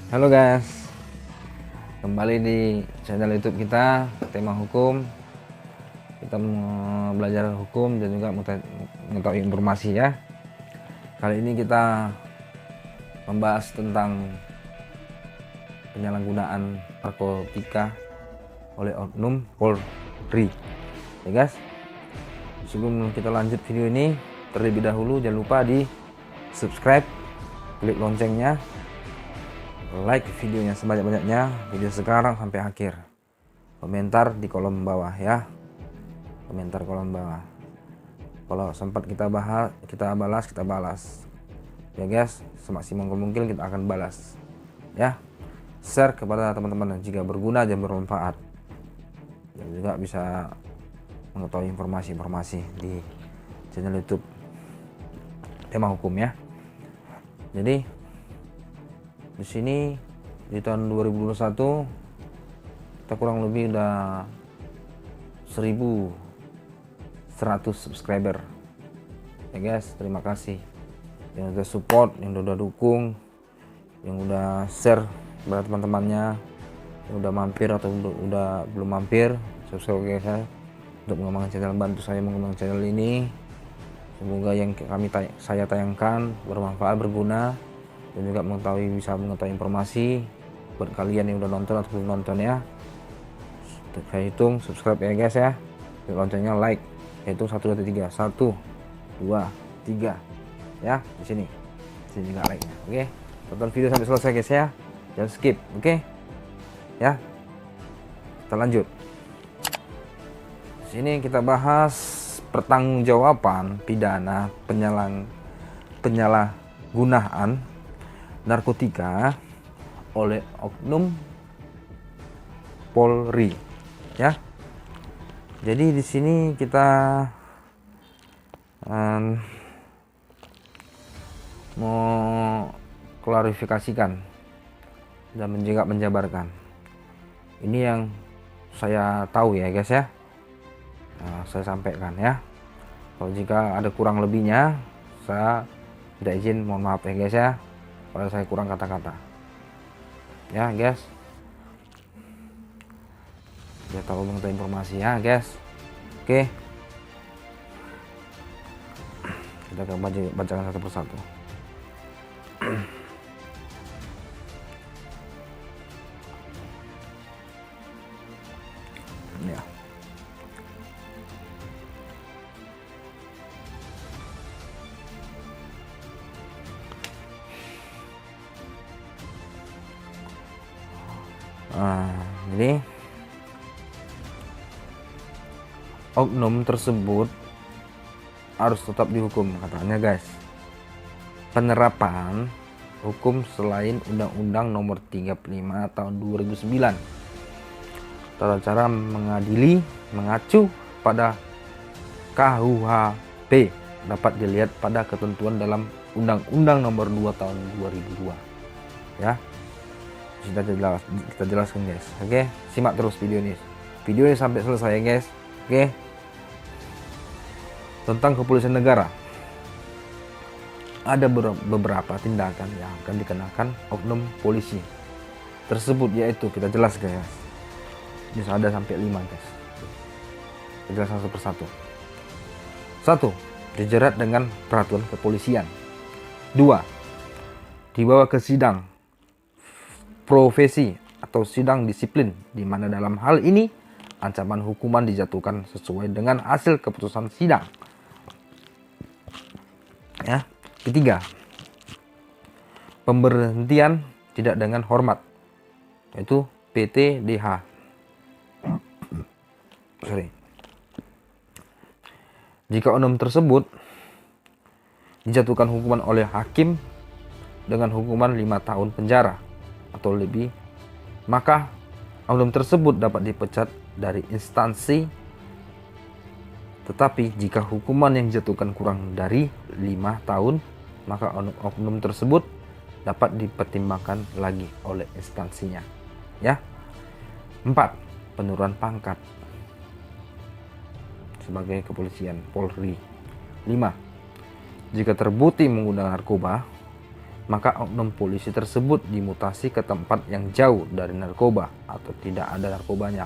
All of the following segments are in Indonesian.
Halo guys, kembali di channel YouTube kita, tema hukum. Kita mau belajar hukum dan juga mengetahui informasi ya. Kali ini kita membahas tentang penyalahgunaan narkotika oleh oknum Polri. Ya guys, sebelum kita lanjut video ini, terlebih dahulu jangan lupa di subscribe, klik loncengnya, like videonya sebanyak-banyaknya, video sekarang sampai akhir. Komentar di kolom bawah ya, komentar kolom bawah. Kalau sempat kita balas ya guys, semaksimal mungkin kita akan balas ya. Share kepada teman-teman jika berguna dan bermanfaat, dan juga bisa mengetahui informasi-informasi di channel YouTube tema hukum ya. Jadi di sini di tahun 2021 kita kurang lebih udah 1100 subscriber ya guys. Terima kasih yang udah support, yang udah dukung, yang udah share kepada teman-temannya, yang udah mampir atau udah belum mampir. Subscribe saya untuk mengembangkan channel, bantu saya mengembangkan channel ini. Semoga yang saya tayangkan bermanfaat, berguna, dan juga bisa mengetahui informasi buat kalian yang udah nonton atau belum nonton ya. Saya hitung subscribe ya guys ya, loncengnya like, hitung 1 2 3, 1 2 3 ya. Di sini juga like nya. Oke, tonton video sampai selesai guys ya, jangan skip. Oke ya, kita lanjut. Di sini kita bahas pertanggungjawaban pidana penyalahgunaan narkotika oleh oknum Polri ya. Jadi di sini kita mau klarifikasikan dan menjabarkan ini yang saya tahu ya guys ya. Saya sampaikan ya. Kalau jika ada kurang lebihnya, saya tidak izin, mohon maaf ya guys ya, kalau saya kurang kata-kata ya guys. Kita tahu mengetahui informasi ya guys. Oke, kita akan bacakan satu persatu. Ya. Jadi oknum tersebut harus tetap dihukum katanya guys. Penerapan hukum selain Undang-Undang Nomor 35 Tahun 2009 tata cara mengadili mengacu pada KUHP dapat dilihat pada ketentuan dalam Undang-Undang Nomor 2 Tahun 2002 ya. Kita jelaskan guys. Oke, simak terus video ini sampai selesai ya guys. Oke, tentang kepolisian negara, ada beberapa tindakan yang akan dikenakan oknum polisi tersebut, yaitu kita jelaskan guys. Bisa ada sampai 5 guys. Kita jelaskan satu persatu. 1. Dijerat dengan peraturan kepolisian. 2. Dibawa ke sidang profesi atau sidang disiplin, di mana dalam hal ini ancaman hukuman dijatuhkan sesuai dengan hasil keputusan sidang ya. Ketiga, pemberhentian tidak dengan hormat, yaitu PTDH. Jika oknum tersebut dijatuhkan hukuman oleh hakim dengan hukuman 5 tahun penjara atau lebih, maka oknum tersebut dapat dipecat dari instansi. Tetapi jika hukuman yang dijatuhkan kurang dari 5 tahun, maka oknum tersebut dapat dipertimbangkan lagi oleh instansinya ya. 4. Penurunan pangkat sebagai kepolisian Polri. 5. Jika terbukti menggunakan narkoba maka oknum polisi tersebut dimutasi ke tempat yang jauh dari narkoba atau tidak ada narkobanya.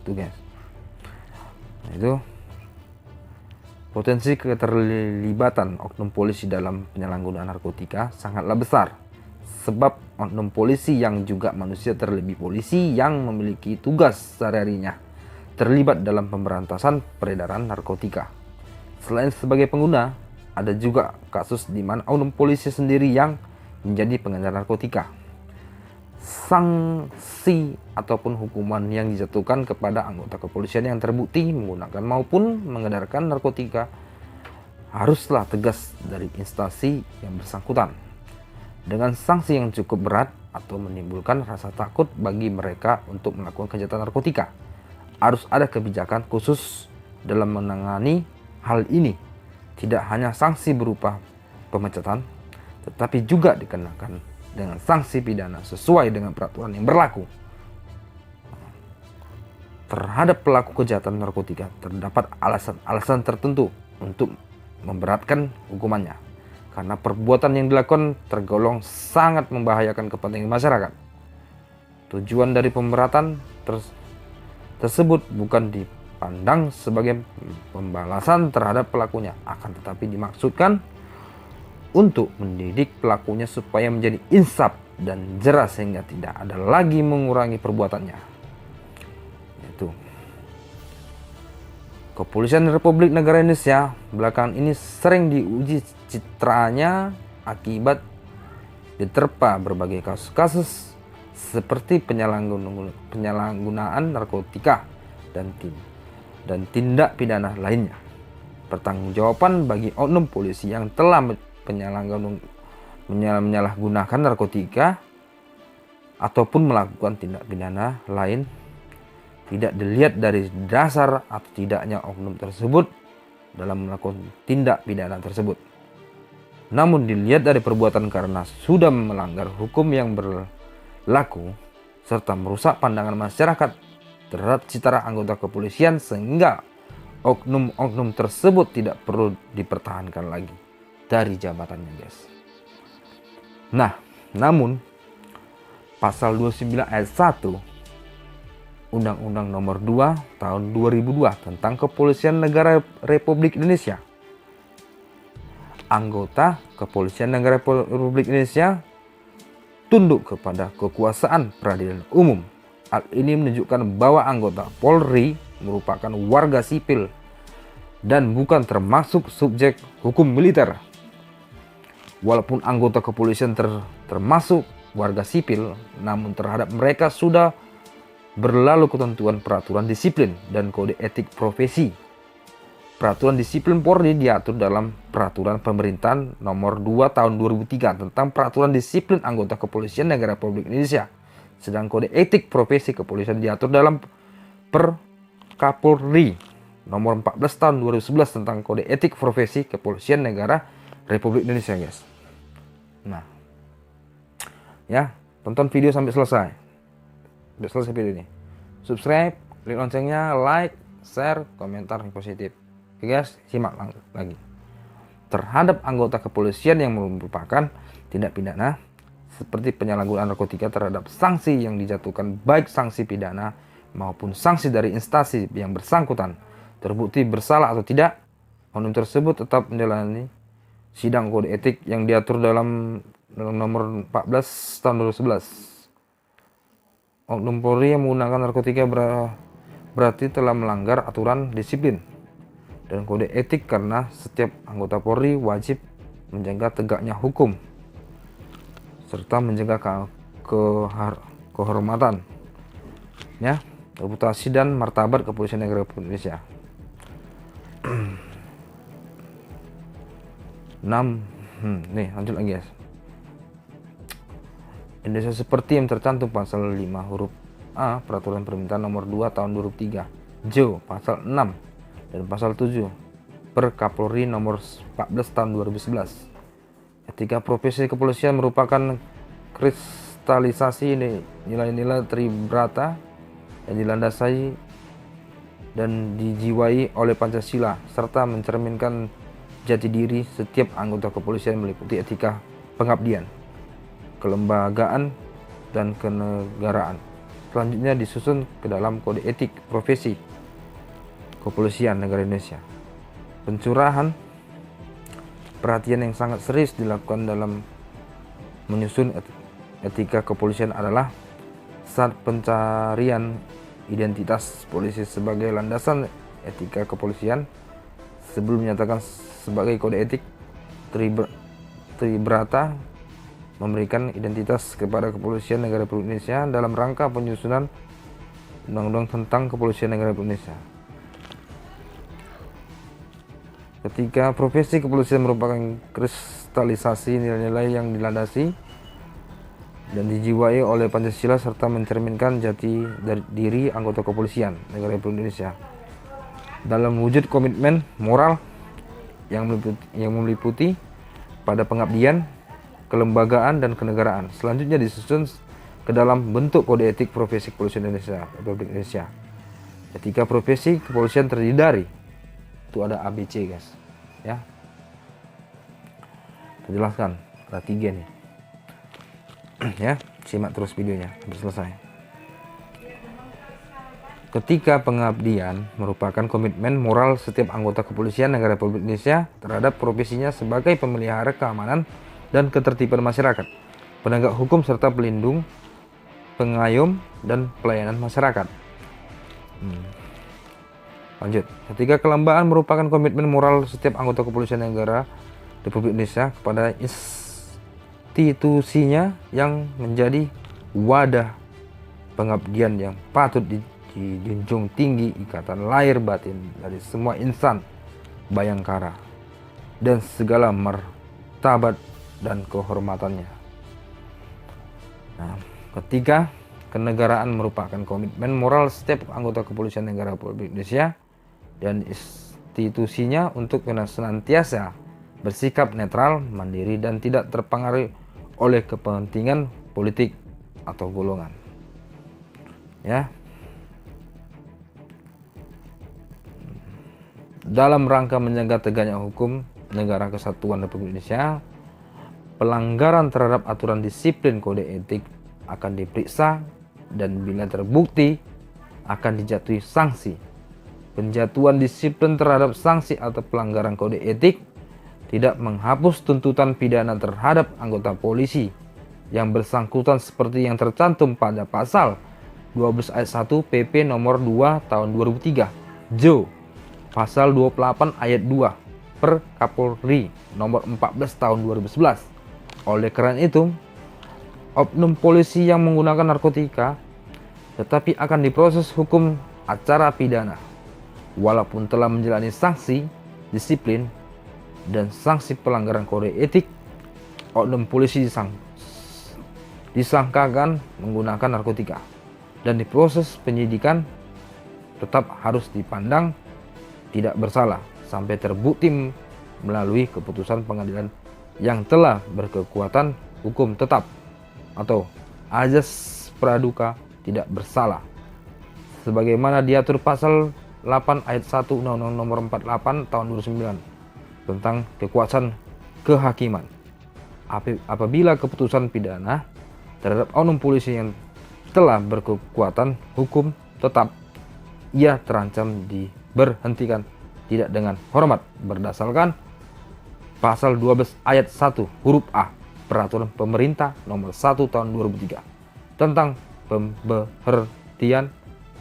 Itu guys. Nah, itu potensi keterlibatan oknum polisi dalam penyalahgunaan narkotika sangatlah besar. Sebab oknum polisi yang juga manusia, terlebih polisi yang memiliki tugas sehari-harinya terlibat dalam pemberantasan peredaran narkotika. Selain sebagai pengguna, ada juga kasus di mana oknum polisi sendiri yang menjadi pengedar narkotika. Sanksi ataupun hukuman yang dijatuhkan kepada anggota kepolisian yang terbukti menggunakan maupun mengedarkan narkotika haruslah tegas dari instansi yang bersangkutan, dengan sanksi yang cukup berat atau menimbulkan rasa takut bagi mereka untuk melakukan kejahatan narkotika. Harus ada kebijakan khusus dalam menangani hal ini. Tidak hanya sanksi berupa pemecatan, tetapi juga dikenakan dengan sanksi pidana sesuai dengan peraturan yang berlaku. Terhadap pelaku kejahatan narkotika terdapat alasan-alasan tertentu untuk memberatkan hukumannya, karena perbuatan yang dilakukan tergolong sangat membahayakan kepentingan masyarakat. Tujuan dari pemberatan tersebut bukan dipandang sebagai pembalasan terhadap pelakunya, akan tetapi dimaksudkan untuk mendidik pelakunya supaya menjadi insaf dan jerah sehingga tidak ada lagi mengurangi perbuatannya. Itu. Kepolisian Republik Negara Indonesia belakangan ini sering diuji citranya akibat diterpa berbagai kasus-kasus seperti penyalahgunaan narkotika dan tindak pidana lainnya. Pertanggungjawaban bagi oknum polisi yang telah menyalahgunakan narkotika ataupun melakukan tindak pidana lain tidak dilihat dari dasar atau tidaknya oknum tersebut dalam melakukan tindak pidana tersebut, namun dilihat dari perbuatan karena sudah melanggar hukum yang berlaku serta merusak pandangan masyarakat terhadap citra anggota kepolisian sehingga oknum-oknum tersebut tidak perlu dipertahankan lagi dari jabatannya guys. Nah, namun pasal 29 ayat 1 Undang-Undang Nomor 2 Tahun 2002 tentang Kepolisian Negara Republik Indonesia, anggota Kepolisian Negara Republik Indonesia tunduk kepada kekuasaan peradilan umum. Hal ini menunjukkan bahwa anggota Polri merupakan warga sipil dan bukan termasuk subjek hukum militer. Walaupun anggota kepolisian termasuk warga sipil, namun terhadap mereka sudah berlalu ketentuan peraturan disiplin dan kode etik profesi. Peraturan disiplin Polri diatur dalam Peraturan Pemerintahan Nomor 2 Tahun 2003 tentang Peraturan Disiplin Anggota Kepolisian Negara Republik Indonesia. Sedang kode etik profesi kepolisian diatur dalam Perkapolri Nomor 14 Tahun 2011 tentang kode etik profesi kepolisian negara Republik Indonesia guys. Nah, ya, tonton video sampai selesai. Udah selesai video ini. Subscribe, klik loncengnya, like, share, komentar yang positif. Oke guys, simak lagi. Terhadap anggota kepolisian yang merupakan tindak pidana seperti penyalahgunaan narkotika terhadap sanksi yang dijatuhkan baik sanksi pidana maupun sanksi dari instansi yang bersangkutan terbukti bersalah atau tidak, oknum tersebut tetap menjalani sidang kode etik yang diatur dalam nomor 14 tahun 2011. Oknum Polri yang menggunakan narkotika berarti telah melanggar aturan disiplin dan kode etik karena setiap anggota Polri wajib menjaga tegaknya hukum serta menjaga kehormatan, ya, reputasi dan martabat Kepolisian Negara Republik Indonesia. 6. Nih lanjut lagi guys. Indonesia seperti yang tercantum pasal 5 huruf A Peraturan Pemerintahan Nomor 2 Tahun 2003, Jo pasal 6 dan pasal 7 Perkapolri Nomor 14 Tahun 2011. Etika profesi kepolisian merupakan kristalisasi nilai-nilai tribrata yang dilandasi dan dijiwai oleh Pancasila serta mencerminkan jati diri setiap anggota kepolisian meliputi etika pengabdian, kelembagaan, dan kenegaraan. Selanjutnya disusun ke dalam kode etik profesi kepolisian negara Indonesia. Pencurahan perhatian yang sangat serius dilakukan dalam menyusun etika kepolisian adalah saat pencarian identitas polisi sebagai landasan etika kepolisian. Sebelum menyatakan sebagai kode etik, Tribrata memberikan identitas kepada Kepolisian Negara Republik Indonesia dalam rangka penyusunan Undang-Undang tentang Kepolisian Negara Republik Indonesia. Ketika profesi kepolisian merupakan kristalisasi nilai-nilai yang dilandasi dan dijiwai oleh Pancasila serta mencerminkan jati diri anggota kepolisian negara Republik Indonesia dalam wujud komitmen moral yang meliputi pada pengabdian, kelembagaan, dan kenegaraan. Selanjutnya disusun ke dalam bentuk kode etik profesi kepolisian Indonesia Republik Indonesia. Etika profesi kepolisian terdiri dari itu ada ABC, guys, ya. Terjelaskan ada 3 nih. Ya, simak terus videonya sampai selesai. Ketika pengabdian merupakan komitmen moral setiap anggota kepolisian negara Republik Indonesia terhadap profesinya sebagai pemelihara keamanan dan ketertiban masyarakat, penegak hukum serta pelindung, pengayom, dan pelayanan masyarakat. Lanjut. Ketika kelembagaan merupakan komitmen moral setiap anggota kepolisian negara Republik Indonesia kepada institusinya yang menjadi wadah pengabdian yang patut dijunjung tinggi ikatan lahir batin dari semua insan bayangkara dan segala martabat dan kehormatannya. Nah, ketika kenegaraan merupakan komitmen moral setiap anggota kepolisian negara Republik Indonesia dan institusinya untuk senantiasa bersikap netral, mandiri, dan tidak terpengaruh oleh kepentingan politik atau golongan. Ya. Dalam rangka menjaga tegaknya hukum negara kesatuan Republik Indonesia, pelanggaran terhadap aturan disiplin kode etik akan diperiksa dan bila terbukti akan dijatuhi sanksi. Penjatuhan disiplin terhadap sanksi atau pelanggaran kode etik tidak menghapus tuntutan pidana terhadap anggota polisi yang bersangkutan seperti yang tercantum pada pasal 12 ayat 1 PP nomor 2 tahun 2003 Jo pasal 28 ayat 2 per Kapolri nomor 14 tahun 2011. Oleh karena itu, oknum polisi yang menggunakan narkotika tetapi akan diproses hukum acara pidana walaupun telah menjalani sanksi disiplin dan sanksi pelanggaran kode etik. Oknum polisi disangkakan menggunakan narkotika dan diproses penyidikan tetap harus dipandang tidak bersalah sampai terbukti melalui keputusan pengadilan yang telah berkekuatan hukum tetap atau azas praduga tidak bersalah sebagaimana diatur pasal 8 ayat 1 Undang-Undang nomor 48 tahun 2009 tentang kekuasaan kehakiman. Apabila keputusan pidana terhadap oknum polisi yang telah berkekuatan hukum tetap, ia terancam diberhentikan tidak dengan hormat berdasarkan pasal 12 ayat 1 huruf A Peraturan Pemerintah nomor 1 tahun 2003 tentang pemberhentian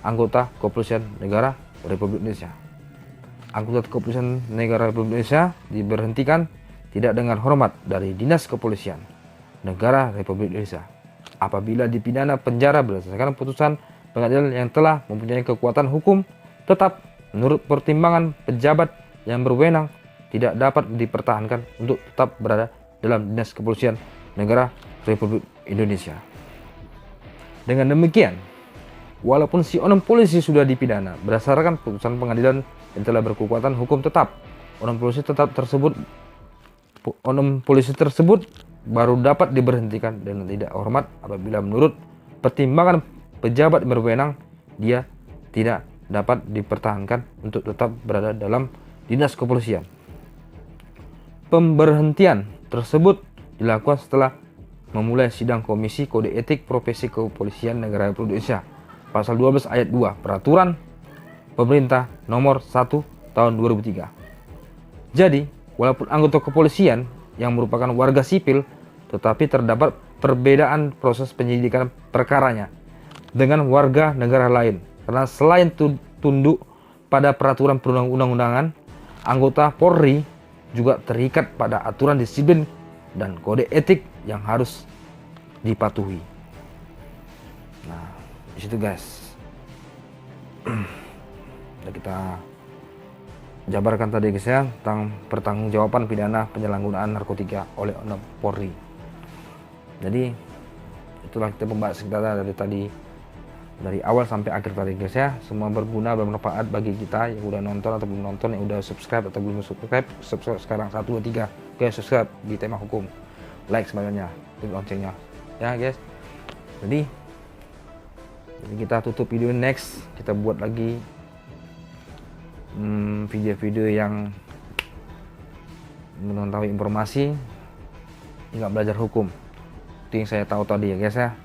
anggota kepolisian negara Republik Indonesia. Anggota kepolisian negara Republik Indonesia diberhentikan tidak dengan hormat dari Dinas Kepolisian Negara Republik Indonesia apabila dipidana penjara berdasarkan putusan pengadilan yang telah mempunyai kekuatan hukum tetap menurut pertimbangan pejabat yang berwenang tidak dapat dipertahankan untuk tetap berada dalam Dinas Kepolisian Negara Republik Indonesia. Dengan demikian, walaupun si oknum polisi sudah dipidana berdasarkan putusan pengadilan yang telah berkekuatan hukum tetap, oknum polisi tersebut baru dapat diberhentikan dengan tidak hormat apabila menurut pertimbangan pejabat berwenang dia tidak dapat dipertahankan untuk tetap berada dalam Dinas Kepolisian. Pemberhentian tersebut dilakukan setelah memulai sidang Komisi Kode Etik Profesi Kepolisian Negara Republik Indonesia pasal 12 ayat 2 Peraturan Pemerintah nomor 1 tahun 2003. Jadi, walaupun anggota kepolisian yang merupakan warga sipil, tetapi terdapat perbedaan proses penyidikan perkaranya dengan warga negara lain. Karena selain tunduk pada peraturan perundang-undangan, anggota Polri juga terikat pada aturan disiplin dan kode etik yang harus dipatuhi. Nah, di situ guys. Udah kita jabarkan tadi guys ya, tentang pertanggungjawaban pidana penyalahgunaan narkotika oleh oknum Polri. Jadi itulah kita pembahas kita dari tadi, dari awal sampai akhir tadi guys ya. Semua berguna, bermanfaat bagi kita yang udah nonton atau belum nonton, yang udah subscribe atau belum subscribe. Subscribe sekarang 1, 2, 3. Oke, subscribe di Tema Hukum, like semuanya, klik loncengnya ya guys. Jadi kita tutup video next, kita buat lagi video-video yang mengetahui informasi, nggak belajar hukum. Itu yang saya tahu tadi ya guys ya.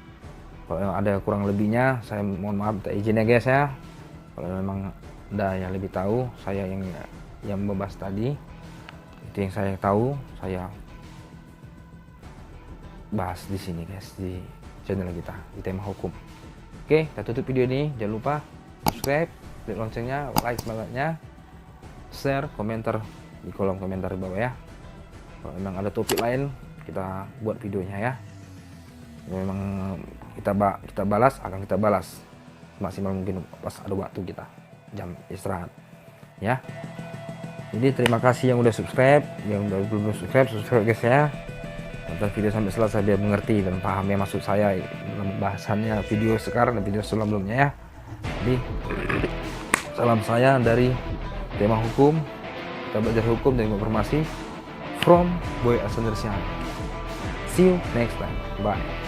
Kalau ada kurang lebihnya, saya mohon maaf, minta izin ya guys ya. Kalau memang ada yang lebih tahu, saya yang membahas tadi, itu yang saya tahu, saya bahas di sini guys, di channel kita di Tema Hukum. Oke, kita tutup video ini. Jangan lupa subscribe, klik loncengnya, like semangatnya, share, komentar di kolom komentar di bawah ya. Kalau memang ada topik lain, kita buat videonya ya. Memang kita balas, akan kita balas maksimal mungkin pas ada waktu kita, jam istirahat ya. Jadi terima kasih yang udah subscribe, yang udah belum subscribe guys ya. Nonton video sampai selesai biar mengerti dan paham ya maksud saya dalam bahasannya video sekarang dan video sebelumnya ya. Jadi salam saya dari Tema Hukum, kita belajar hukum dan informasi from Boy Ascendersian. See you next time, bye.